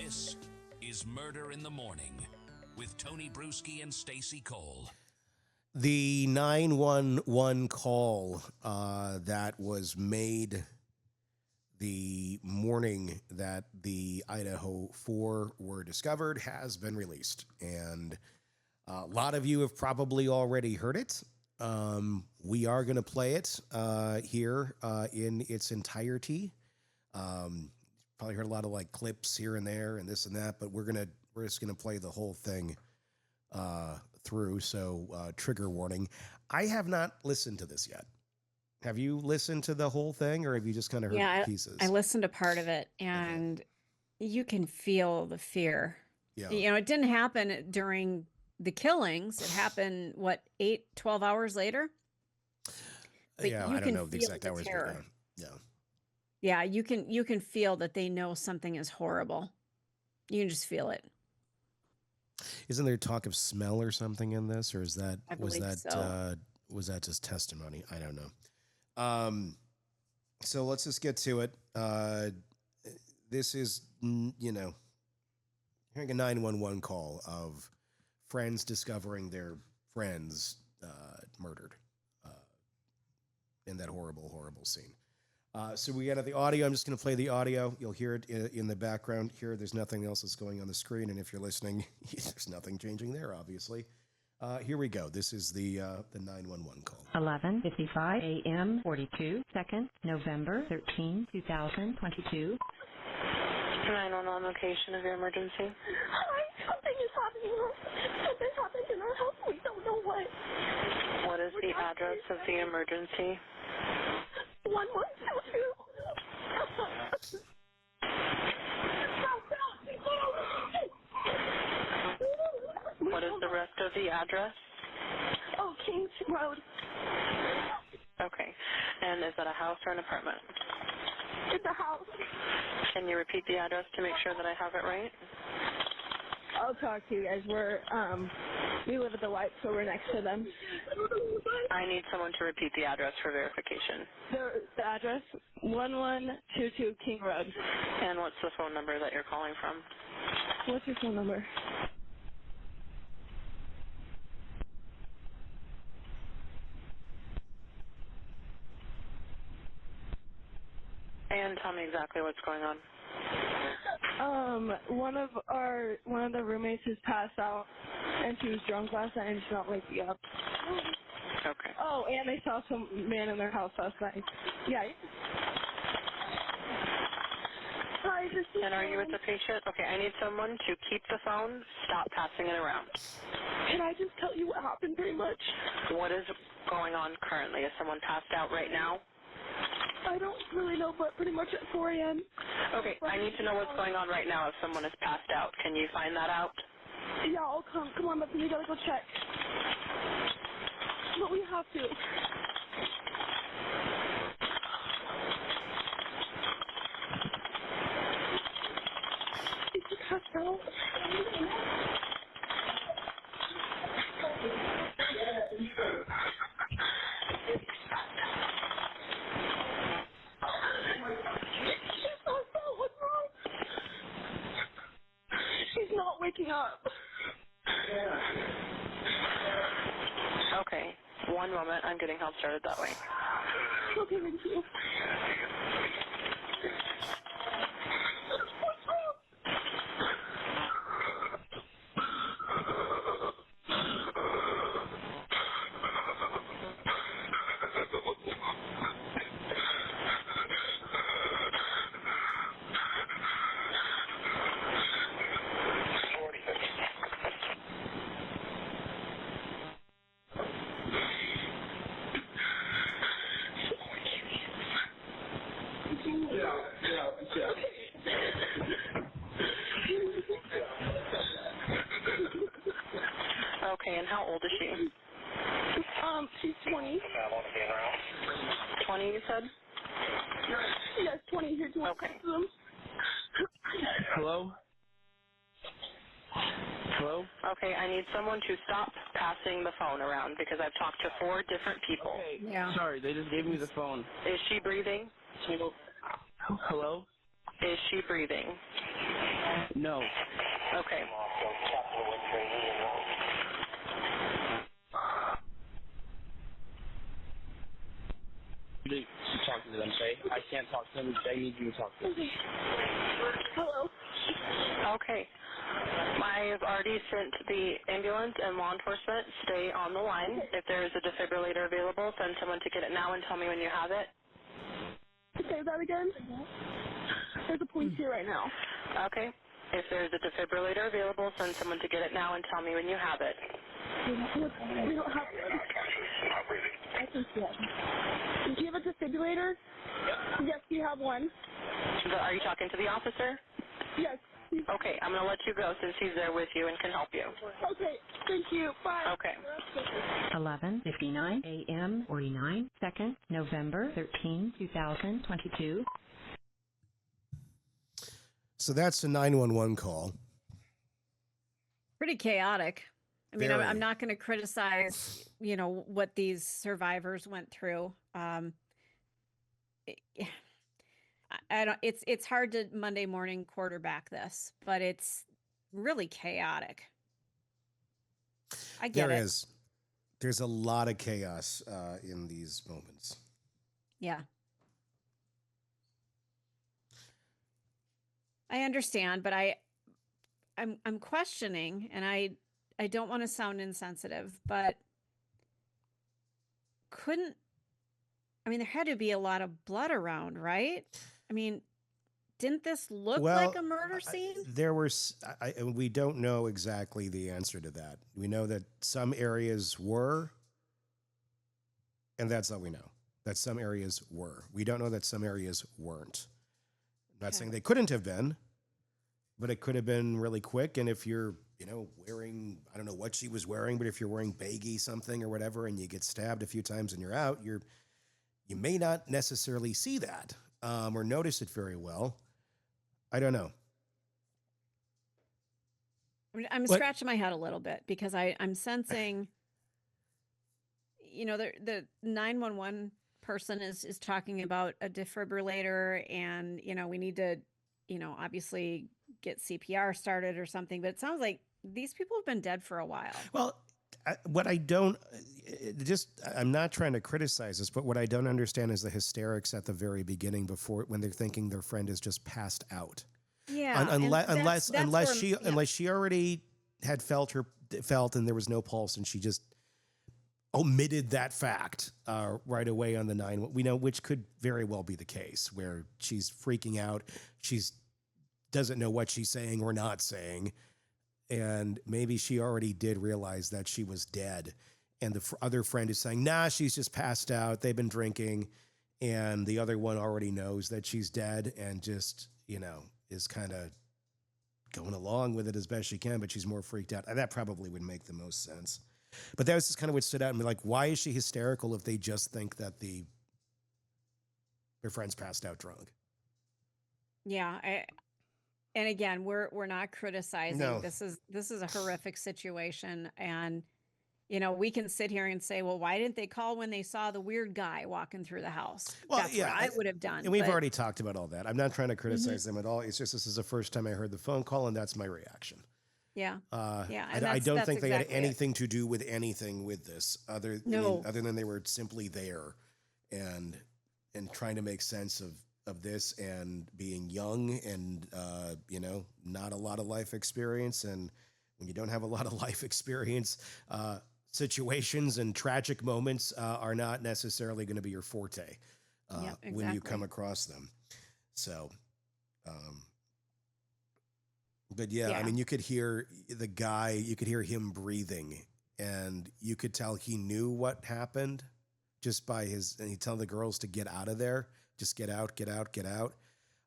This is Murder in the Morning with Tony Bruschi and Stacey Cole. The 911 call that was made the morning that the Idaho 4 were discovered has been released. And a lot of you have probably already heard it. We are going to play it here in its entirety. Probably heard a lot of like clips here and there and this and that, but we're just gonna play the whole thing through. So trigger warning. I have not listened to this yet. Have you listened to the whole thing, or have you just kind of heard pieces? I listened to part of it, and you can feel the fear. Yeah. You know, it didn't happen during the killings. It happened, 12 hours later? But yeah, I don't know the exact hours. But yeah. Yeah, you can feel that they know something is horrible. You can just feel it. Isn't there talk of smell or something in this, or was that just testimony? I don't know. So let's just get to it. This is, hearing a 911 call of friends discovering their friends murdered in that horrible, horrible scene. So we got the audio. I'm just going to play the audio. You'll hear it in the background here. There's nothing else that's going on the screen. And if you're listening, there's nothing changing there, obviously. Here we go. This is the 911 call. 11:55 a.m. 42 seconds, November 13, 2022. 911 location of your emergency. Hi, something is happening. Something happened in our house. We don't know what. What is the address of the emergency? 1122. What is the rest of the address? Oh, Kings Road. Okay. And is that a house or an apartment? It's a house. Can you repeat the address to make sure that I have it right? I'll talk to you guys. We live at the White, so we're next to them. I need someone to repeat the address for verification. The address, 1122 King Road. And what's the phone number that you're calling from? What's your phone number? And tell me exactly what's going on. One of the roommates has passed out, and she was drunk last night, and she's not waking up. Okay. Oh, and they saw some man in their house last night. Yeah. Hi, and are you with the patient? Okay, I need someone to keep the phone, stop passing it around. Can I just tell you what happened pretty much? What is going on currently? Is someone passed out right now? I don't really know, but pretty much at 4 a.m. Okay, I need to know what's going on right now if someone is passed out. Can you find that out? Yeah, I'll come. Come on, but we gotta go check. But we have to. Is he passed out? Waking up. Okay, one moment. I'm getting help started that way. Okay, thank you. Okay, and how old is she? She's 20. 20, you said? Yes, 20 here to okay. Hello? Hello? Okay, I need someone to stop passing the phone around because I've talked to 4 different people. Okay. Yeah. Sorry, they just gave me the phone. Is she breathing? Hello? Is she breathing? No. Okay. You talk to them, Shay. I can't talk to them. They need you to talk to them. Hello. Okay. I've already sent the ambulance and law enforcement. Stay on the line. If there is a defibrillator available, send someone to get it now and tell me when you have it. Say that again. There's a police here right now. Okay. If there's a defibrillator available, send someone to get it now and tell me when you have it. We don't have one. I think yes. Do you have a defibrillator? Yes, you have one. Are you talking to the officer? Yes. Okay, I'm going to let you go since he's there with you and can help you. Okay, thank you. Bye. Okay. 11:59 a.m. 49 seconds, November 13, 2022. So that's a 911 call. Pretty chaotic. I mean, Very. I'm not going to criticize, what these survivors went through. I don't. It's hard to Monday morning quarterback this, but it's really chaotic. I get There it. is. There's a lot of chaos in these moments. Yeah. I understand, but I'm questioning, and I don't want to sound insensitive, but there had to be a lot of blood around, right? I mean, didn't this look like a murder scene? There were. We don't know exactly the answer to that. We know that some areas were, and that's all we know. That some areas were. We don't know that some areas weren't. I'm not saying they couldn't have been, but it could have been really quick. And if you're, wearing, I don't know what she was wearing, but if you're wearing baggy something or whatever, and you get stabbed a few times and you're out, you may not necessarily see that or notice it very well. I don't know. I'm scratching my head a little bit because I'm sensing, the 911 person is talking about a defibrillator and, we need to, obviously get CPR started or something. But it sounds like these people have been dead for a while. Well, I'm not trying to criticize this, but what I don't understand is the hysterics at the very beginning when they're thinking their friend is just passed out. Yeah. Unless she already had felt and there was no pulse and she just omitted that fact right away on the 911, which could very well be the case where she's freaking out. Doesn't know what she's saying or not saying. And maybe she already did realize that she was dead. And the other friend is saying, nah, she's just passed out. They've been drinking. And the other one already knows that she's dead and just, is kind of going along with it as best she can, but she's more freaked out. That probably would make the most sense. But that was just kind of what stood out and be like, why is she hysterical if they just think that their friend's passed out drunk? Yeah. And again, we're not criticizing. No. This is a horrific situation. And, we can sit here and say, well, why didn't they call when they saw the weird guy walking through the house? Well, That's what I would have done. And we've already talked about all that. I'm not trying to criticize them at all. It's just this is the first time I heard the phone call, and that's my reaction. Yeah. I don't think they had anything to do with anything with this other than they were simply there and trying to make sense of this and being young and, not a lot of life experience. And when you don't have a lot of life experience, situations and tragic moments are not necessarily going to be your forte when you come across them. So, but yeah, I mean, you could hear him breathing and you could tell he knew what happened just by and he'd tell the girls to get out of there. Just get out, get out, get out.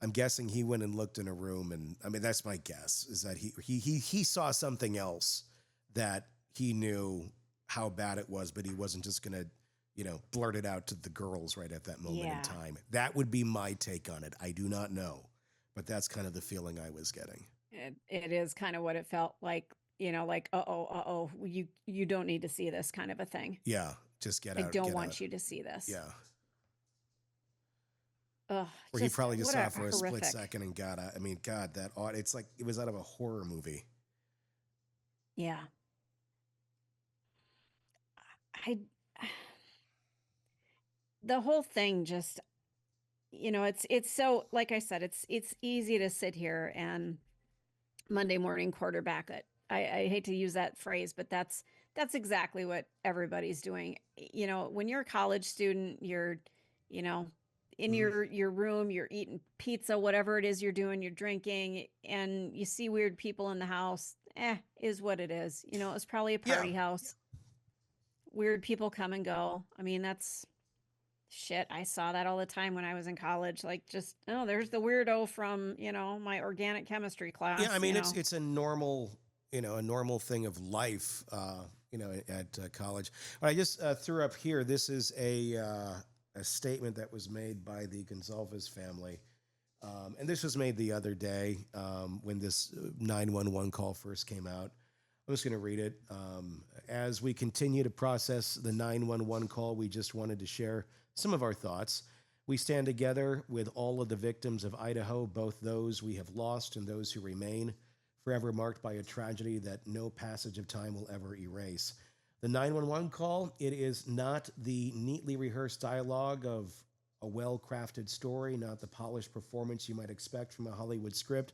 I'm guessing he went and looked in a room, and I mean that's my guess is that he saw something else that he knew how bad it was, but he wasn't just gonna, blurt it out to the girls right at that moment in time. That would be my take on it. I do not know, but that's kind of the feeling I was getting. It is kind of what it felt like, like you don't need to see this kind of a thing. Yeah, just get out. I don't want you to see this. Yeah. Ugh, Where he probably just what saw a it for a split horrific. second and got out. I mean, God, it's like it was out of a horror movie. Yeah. I the whole thing just, it's so, like I said, it's easy to sit here and Monday morning quarterback it. I hate to use that phrase, but that's exactly what everybody's doing. When you're a college student, you're, you know, in your room, you're eating pizza, whatever it is you're doing, you're drinking, and you see weird people in the house. Is what it is. It's probably a party house. Weird people come and go. I mean, that's shit. I saw that all the time when I was in college. Like, just, oh, there's the weirdo from, my organic chemistry class. Yeah, I mean, it's a normal, a normal thing of life, at college. But I just threw up here. This is a statement that was made by the Goncalves family. And this was made the other day when this 911 call first came out. I'm just going to read it. As we continue to process the 911 call, we just wanted to share some of our thoughts. We stand together with all of the victims of Idaho, both those we have lost and those who remain, forever marked by a tragedy that no passage of time will ever erase. The 911 call, it is not the neatly rehearsed dialogue of a well-crafted story, not the polished performance you might expect from a Hollywood script.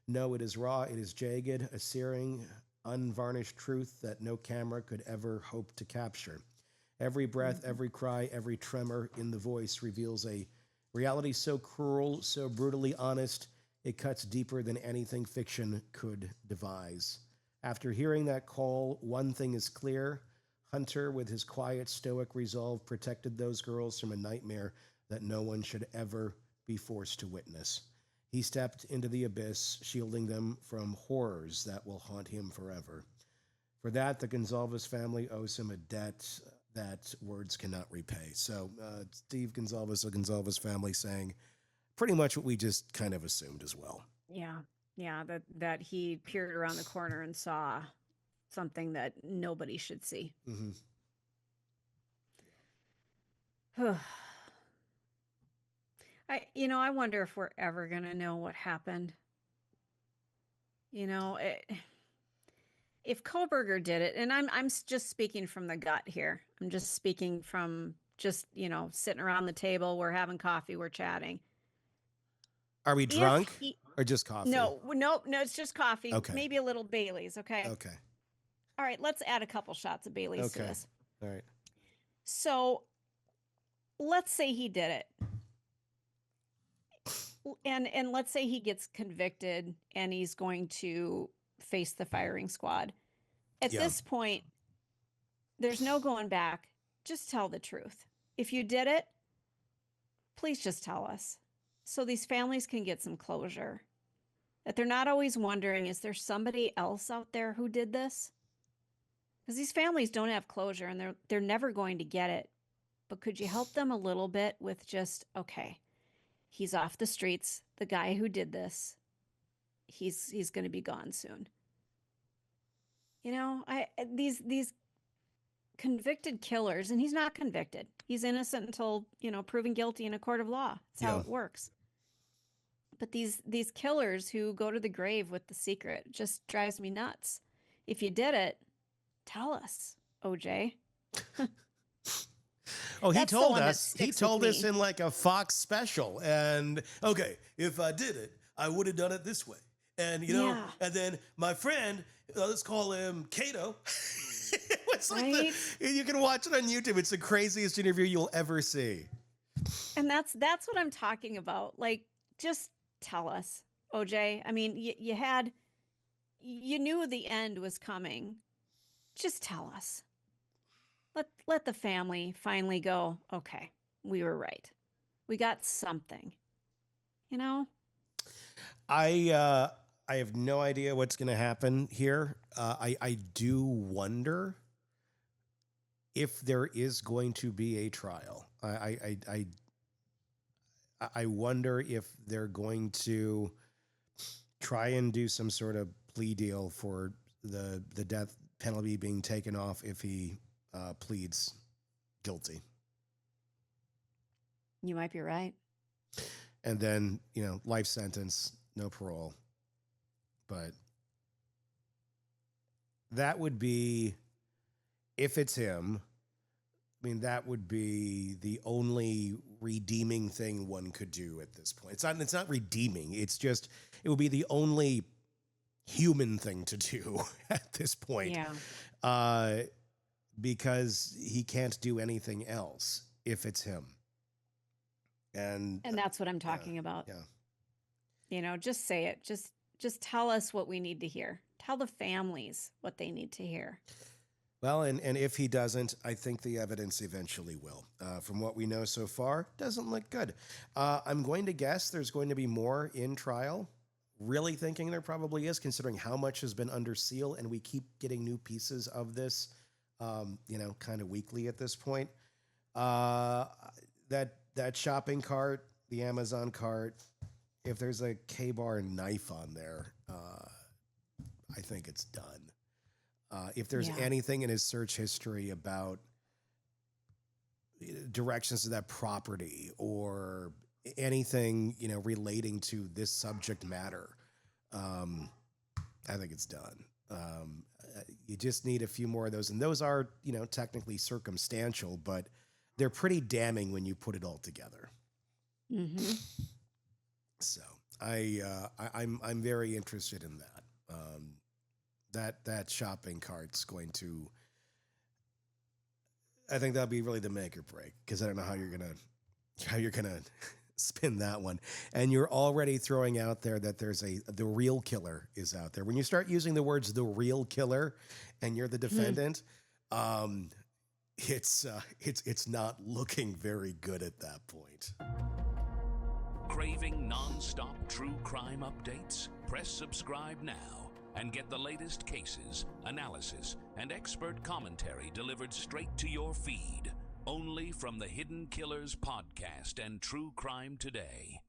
No, it is raw, it is jagged, a searing, unvarnished truth that no camera could ever hope to capture. Every breath, every cry, every tremor in the voice reveals a reality so cruel, so brutally honest, it cuts deeper than anything fiction could devise. After hearing that call, one thing is clear. Hunter, with his quiet, stoic resolve, protected those girls from a nightmare that no one should ever be forced to witness. He stepped into the abyss, shielding them from horrors that will haunt him forever. For that, the Goncalves family owes him a debt that words cannot repay. So Steve Goncalves, the Goncalves family, saying pretty much what we just kind of assumed as well. Yeah, that he peered around the corner and saw something that nobody should see. I wonder if we're ever going to know what happened. If Koberger did it, and I'm just speaking from the gut here. I'm just speaking from just, sitting around the table, we're having coffee, we're chatting. Are we drunk or just coffee? No, it's just coffee. Okay. Maybe a little Bailey's, okay? Okay. All right, let's add a couple shots of Bailey's to this. All right. So let's say he did it. And let's say he gets convicted and he's going to face the firing squad. At this point, there's no going back. Just tell the truth. If you did it, please just tell us so these families can get some closure. That they're not always wondering, is there somebody else out there who did this? Because these families don't have closure and they're never going to get it. But could you help them a little bit with just, okay, he's off the streets. The guy who did this, he's going to be gone soon. These convicted killers, and he's not convicted. He's innocent until, proven guilty in a court of law. That's how it works. But these killers who go to the grave with the secret just drives me nuts. If you did it, tell us, OJ. Oh, he told us. He told us in like a Fox special. And okay, if I did it, I would have done it this way. And and then my friend, let's call him Cato. It's like you can watch it on YouTube. It's the craziest interview you'll ever see. And that's what I'm talking about. Like, just tell us, OJ. I mean, you knew the end was coming. Just tell us. Let the family finally go, okay, we were right. We got something. I have no idea what's going to happen here. I do wonder if there is going to be a trial. I wonder if they're going to try and do some sort of plea deal for the death penalty being taken off if he pleads guilty. You might be right. and then, life sentence, no parole. But that would be, if it's him, I mean, that would be the only redeeming thing one could do at this point. It's not redeeming. It's just, it would be the only human thing to do at this point. Yeah. Because he can't do anything else if it's him. And that's what I'm talking about. Yeah. Just say it. Just tell us what we need to hear. Tell the families what they need to hear. Well, and if he doesn't, I think the evidence eventually will. From what we know so far, doesn't look good. I'm going to guess there's going to be more in trial. Really thinking there probably is, considering how much has been under seal, and we keep getting new pieces of this, kind of weekly at this point. That shopping cart, the Amazon cart, if there's a K-bar knife on there, I think it's done. If there's anything in his search history about directions to that property or anything, relating to this subject matter, I think it's done. You just need a few more of those. And those are, technically circumstantial, but they're pretty damning when you put it all together. Mm-hmm. So I'm very interested in that. That shopping cart's going to, I think that'll be really the make or break, because I don't know how you're gonna spin that one. And you're already throwing out there that the real killer is out there. When you start using the words "the real killer" and you're the defendant, it's not looking very good at that point. Craving non-stop true crime updates? Press subscribe now and get the latest cases, analysis, and expert commentary delivered straight to your feed. Only from the Hidden Killers podcast and True Crime Today.